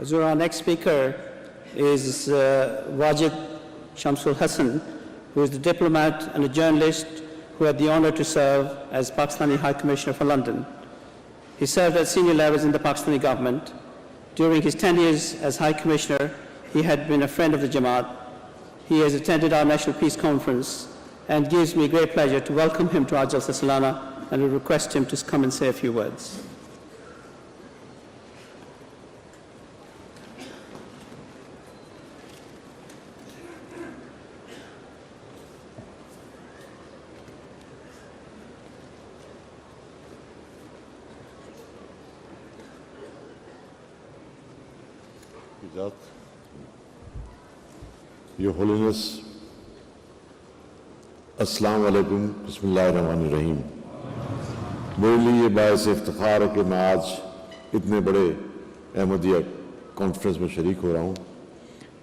So our next speaker is Wajid Shamsul Hassan, who is a diplomat and a journalist who had the honor to serve as Pakistani High Commissioner for London. He served at senior levels in the Pakistani government. During his 10 years as High Commissioner, he had been a friend of the Jamaat. He has attended our National Peace Conference and gives me great pleasure to welcome him to our Jalsa Salana, and we request him to come and say a few words. Your Holiness, Assalamu alaikum, Bismillahirrahmanirrahim. मेरे लिए ये बायस इफ्तिखार है कि मैं आज इतने बड़े Ahmadiyya conference में शरीक हो रहा हूँ।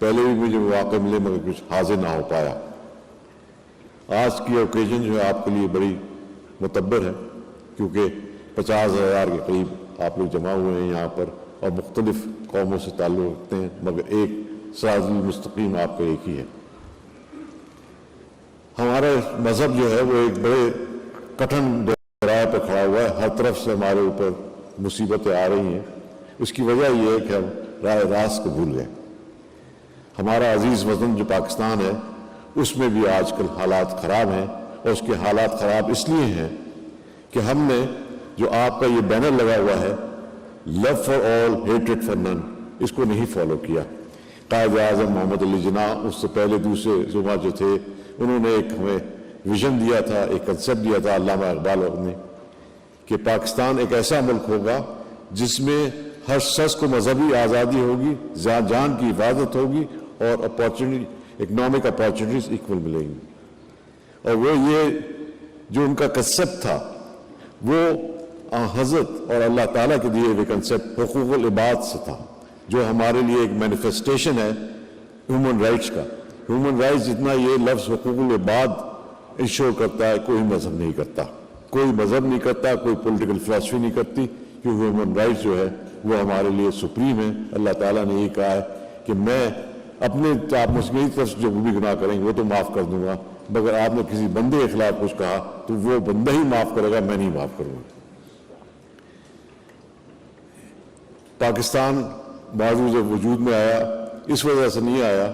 पहले भी मुझे मौका मिले मगर कुछ हाजिर ना हो पाया। आज की ओकेजन जो है आपके लिए बड़ी मुतब्बर है, क्योंकि 50,000 के करीब आप लोग जमा हुए हैं यहाँ पर और मुख्तलिफ कौमों से ताल्लुक़ रखते हैं, मगर एक सिराजुल मुस्तकीम आपका एक ही है। हमारा मज़हब जो है वो एक बड़े कठिन राह पर खड़ा हुआ है। हर तरफ से हमारे ऊपर मुसीबतें आ रही हैं। उसकी वजह ये है कि हम राह रास्त को भूल गए। हमारा अजीज़ वतन जो पाकिस्तान है उसमें भी आजकल हालात ख़राब हैं, और उसके हालात ख़राब इसलिए हैं कि हमने जो आपका ये बैनर लगा हुआ है love for all hatred for none, इसको नहीं फॉलो किया। कायद आज़म मोहम्मद अली जिन्ना, उससे पहले दूसरे जुमा जो थे, उन्होंने एक हमें विजन दिया था, एक कंसेप्ट दिया था अल्लामा इकबाल ने, कि पाकिस्तान एक ऐसा मुल्क होगा जिसमें हर शख्स को मजहबी आज़ादी होगी, जान की हिफाजत होगी और अपॉर्चुनिटी इकनॉमिक अपॉर्चुनिटीज इक्वल मिलेंगी। और वो ये जो उनका कंसेप्ट था वो हज़रत और अल्लाह ताला के दिए हुए कंसेप्ट हुकूकुल इबाद से था, जो हमारे लिए एक मैनिफेस्टेशन है ह्यूमन राइट्स का। ह्यूमन राइट्स जितना ये लफ्ज़ हुकूकुल इबाद इंश्योर करता है, कोई मज़हब नहीं करता, कोई मज़हब नहीं करता, कोई पॉलिटिकल फिलॉसफी नहीं करती, क्योंकि ह्यूमन राइट्स जो है वो हमारे लिए सुप्रीम है। अल्लाह ताला ने ये कहा है कि मैं अपने आप मेरी तरफ से जो भी गुनाह करेंगे वो तो माफ़ कर दूंगा, मगर आपने किसी बंदे के खिलाफ कुछ कहा तो वो बंदा ही माफ़ करेगा, मैं नहीं माफ़ करूँगा। पाकिस्तान बावजूद वजूद में आया, इस वजह से नहीं आया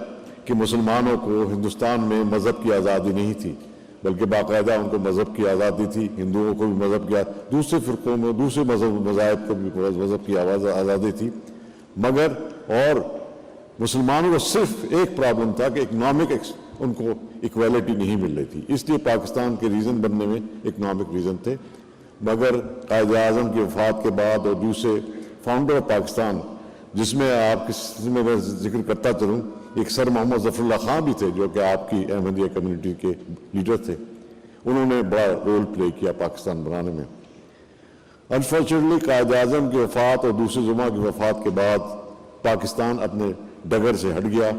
कि मुसलमानों को हिंदुस्तान में मज़हब की आज़ादी नहीं थी, बल्कि बाकायदा उनको मज़हब की आज़ादी थी। हिंदुओं को भी मज़हब की, दूसरे फ़िरक़ों में दूसरे मज़ाहिब को भी मज़हब की आज़ादी थी, मगर और मुसलमानों को सिर्फ एक प्रॉब्लम था कि इकनॉमिक उनको इक्वालिटी नहीं मिल रही थी, इसलिए पाकिस्तान के रीज़न बनने में इकनॉमिक रीज़न थे। मगर कायद आज़म की वफ़ात के बाद और दूसरे फाउंडर ऑफ पाकिस्तान, जिसमें आप किसी में मैं जिक्र करता चलूँ, एक सर मोहम्मद ज़फ़रुल्लाह खां भी थे जो कि आपकी अहमदिया कम्युनिटी के लीडर थे। उन्होंने बड़ा रोल प्ले किया पाकिस्तान बनाने में। अनफॉर्चुनेटली कायद आज़म की वफ़ात और दूसरे जुमा की वफ़ात के बाद पाकिस्तान अपने डगर से हट गया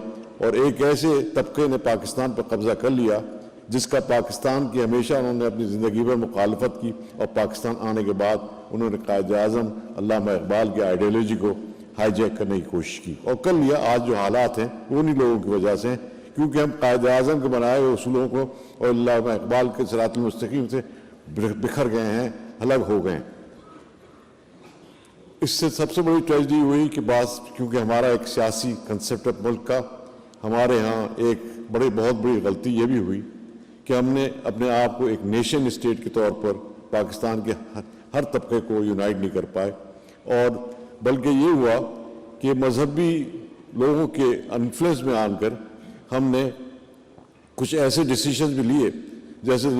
और एक ऐसे तबके ने पाकिस्तान पर कब्ज़ा कर लिया जिसका पाकिस्तान की हमेशा उन्होंने अपनी ज़िंदगी पर मुखालफत की, और पाकिस्तान आने के बाद उन्होंने कायद आज़म अल्लामा इकबाल की आइडियोलॉजी को हाईजैक करने की कोशिश की और कर लिया। आज जो हालात हैं वो उन्हीं लोगों की वजह से हैं, क्योंकि हम कायद आज़म के बनाए हुए उसूलों को और अल्लामा इकबाल के सिरातुल मुस्तकीम से बिखर गए हैं, अलग हो गए। इससे सबसे बड़ी ट्रेजेडी हुई कि क्योंकि हमारा एक सियासी कंसेप्ट है मुल्क का, हमारे यहाँ एक बहुत बड़ी गलती ये भी हुई कि हमने अपने आप को एक नेशन स्टेट के तौर पर पाकिस्तान के हर तबके को यूनाइट नहीं कर पाए, और बल्कि ये हुआ कि मजहबी लोगों के इन्फ्लुएंस में आकर हमने कुछ ऐसे डिसीजंस भी लिए, जैसे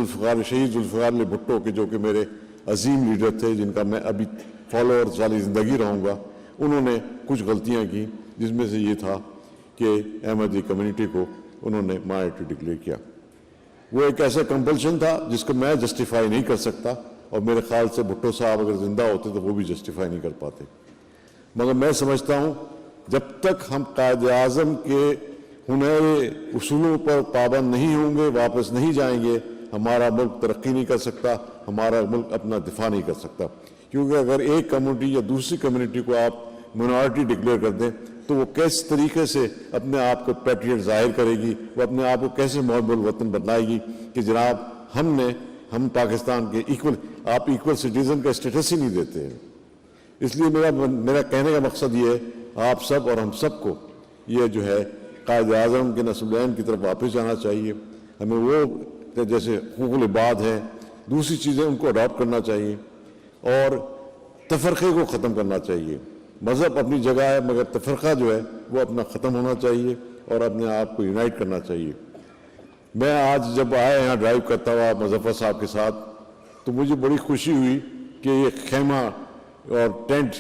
शहीद जुल्फ़िकार अली भुट्टो के, जो कि मेरे अजीम लीडर थे, जिनका मैं अभी फॉलोअर सारी ज़िंदगी रहूँगा। उन्होंने कुछ गलतियाँ की, जिसमें से ये था कि अहमदी कम्युनिटी को उन्होंने माइनॉरिटी डिक्लेयर किया। वो एक ऐसा कंपल्शन था जिसको मैं जस्टिफाई नहीं कर सकता, और मेरे ख्याल से भुट्टो साहब अगर ज़िंदा होते तो वो भी जस्टिफाई नहीं कर पाते। मगर मैं समझता हूँ जब तक हम कायद आज़म के हुनरे उसूलों पर पाबंद नहीं होंगे, वापस नहीं जाएंगे, हमारा मुल्क तरक्की नहीं कर सकता, हमारा मुल्क अपना दिफा नहीं कर सकता। क्योंकि अगर एक कम्युनिटी या दूसरी कम्युनिटी को आप منارٹی ڈکلیئر کر دیں تو وہ کس طریقے سے اپنے آپ کو پیٹریٹ ظاہر کرے گی, وہ اپنے آپ کو کیسے محب الوطن بنائے گی کہ جناب ہم پاکستان کے آپ ایکول سٹیزن کا اسٹیٹس ہی نہیں دیتے ہیں. اس لیے میرا کہنے کا مقصد یہ ہے آپ سب اور ہم سب کو یہ جو ہے قائد اعظم کے نسلین کی طرف واپس جانا چاہیے. ہمیں وہ جیسے حقوق العباد ہیں, دوسری چیزیں ان کو اڈاپٹ کرنا چاہیے اور تفرقے کو ختم کرنا چاہیے. مذہب اپنی جگہ ہے مگر تفرقہ جو ہے وہ اپنا ختم ہونا چاہیے اور اپنے آپ کو یونائٹ کرنا چاہیے. میں آج جب آیا یہاں ڈرائیو کرتا ہوا مظفر صاحب کے ساتھ تو مجھے بڑی خوشی ہوئی کہ یہ خیمہ اور ٹینٹ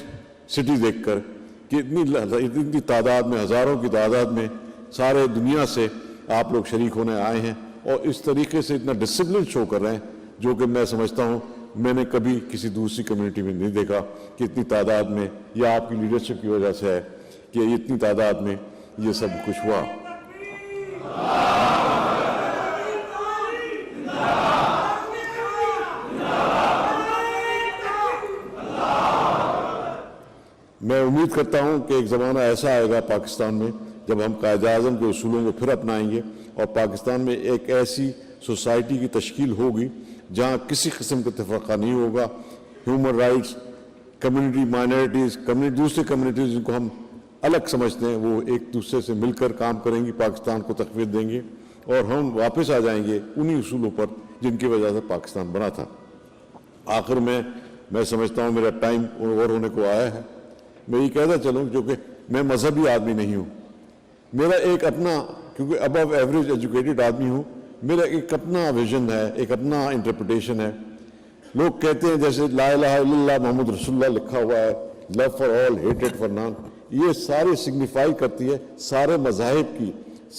سٹی دیکھ کر کہ اتنی تعداد میں, ہزاروں کی تعداد میں سارے دنیا سے آپ لوگ شریک ہونے آئے ہیں اور اس طریقے سے اتنا ڈسپلن شو کر رہے ہیں جو کہ میں سمجھتا ہوں میں نے کبھی کسی دوسری کمیونٹی میں نہیں دیکھا کہ اتنی تعداد میں, یہ آپ کی لیڈرشپ کی وجہ سے ہے کہ اتنی تعداد میں یہ سب کچھ ہوا. میں امید کرتا ہوں کہ ایک زمانہ ایسا آئے گا پاکستان میں جب ہم قائد اعظم کے اصولوں کو پھر اپنائیں گے اور پاکستان میں ایک ایسی سوسائٹی کی تشکیل ہوگی جہاں کسی قسم کا تفرقہ نہیں ہوگا. ہیومن رائٹس, کمیونٹی مائنورٹیز, دوسری کمیونٹیز جن کو ہم الگ سمجھتے ہیں وہ ایک دوسرے سے مل کر کام کریں گی, پاکستان کو تقویت دیں گے اور ہم واپس آ جائیں گے انہی اصولوں پر جن کی وجہ سے پاکستان بنا تھا. آخر میں سمجھتا ہوں میرا ٹائم اوور ہونے کو آیا ہے. میں یہ کہتا چلوں کیونکہ میں مذہبی آدمی نہیں ہوں, میرا ایک اپنا, کیونکہ ابو ایوریج ایجوکیٹڈ آدمی ہوں, میرا ایک اپنا ویژن ہے, ایک اپنا انٹرپریٹیشن ہے. لوگ کہتے ہیں جیسے لا الہ الا اللہ محمد رسول اللہ لکھا ہوا ہے, لو فار آل ہیٹڈ فار نان, یہ سارے سگنیفائی کرتی ہے سارے مذاہب کی,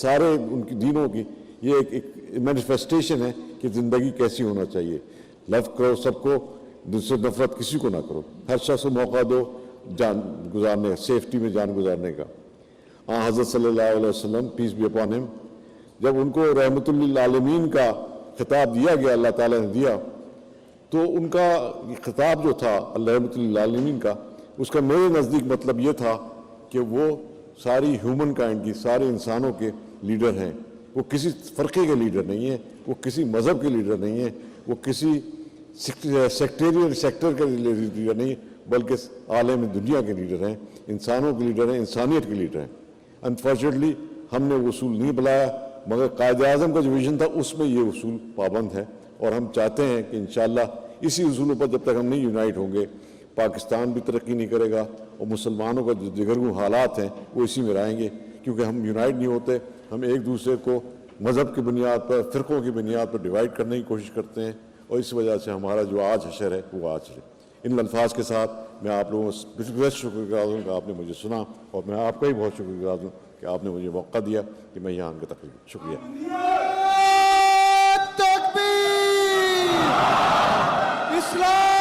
سارے ان کی دینوں کی. یہ ایک مینیفیسٹیشن ہے کہ زندگی کیسی ہونا چاہیے. لو کرو سب کو, دل سے نفرت کسی کو نہ کرو, ہر شخص کو موقع دو جان گزارنے, سیفٹی میں جان گزارنے کا. حضرت صلی اللہ علیہ وسلم پیس بی اپان ہم, جب ان کو رحمت للعالمین کا خطاب دیا گیا, اللہ تعالیٰ نے دیا, تو ان کا خطاب جو تھا رحمت للعالمین کا, اس کا میرے نزدیک مطلب یہ تھا کہ وہ ساری ہیومن کائنڈ کی, سارے انسانوں کے لیڈر ہیں. وہ کسی فرقے کے لیڈر نہیں ہیں, وہ کسی مذہب کے لیڈر نہیں ہیں, وہ کسی سیکٹریل سیکٹر کے لیڈر نہیں ہیں, بلکہ عالم دنیا کے لیڈر ہیں, انسانوں کے لیڈر ہیں, انسانیت کے لیڈر ہیں. انفارچونیٹلی ہم نے وہ اصول نہیں بلایا, مگر قائد اعظم کا جو ویژن تھا اس میں یہ اصول پابند ہے اور ہم چاہتے ہیں کہ انشاءاللہ اسی اصولوں پر جب تک ہم نہیں یونائٹ ہوں گے پاکستان بھی ترقی نہیں کرے گا اور مسلمانوں کا جو دیگرگوں حالات ہیں وہ اسی میں رہیں گے. کیونکہ ہم یونائٹ نہیں ہوتے, ہم ایک دوسرے کو مذہب کی بنیاد پر, فرقوں کی بنیاد پر ڈیوائڈ کرنے کی کوشش کرتے ہیں اور اس وجہ سے ہمارا جو آج حشر ہے وہ آج ہے. ان الفاظ کے ساتھ میں آپ لوگوں سے شکر گزار ہوں کہ آپ نے مجھے سنا اور میں آپ کا ہی بہت شکر گزار ہوں کہ آپ نے مجھے موقع دیا کہ میں یہاں کا تقریر. شکریہ. تکبیر! اسلام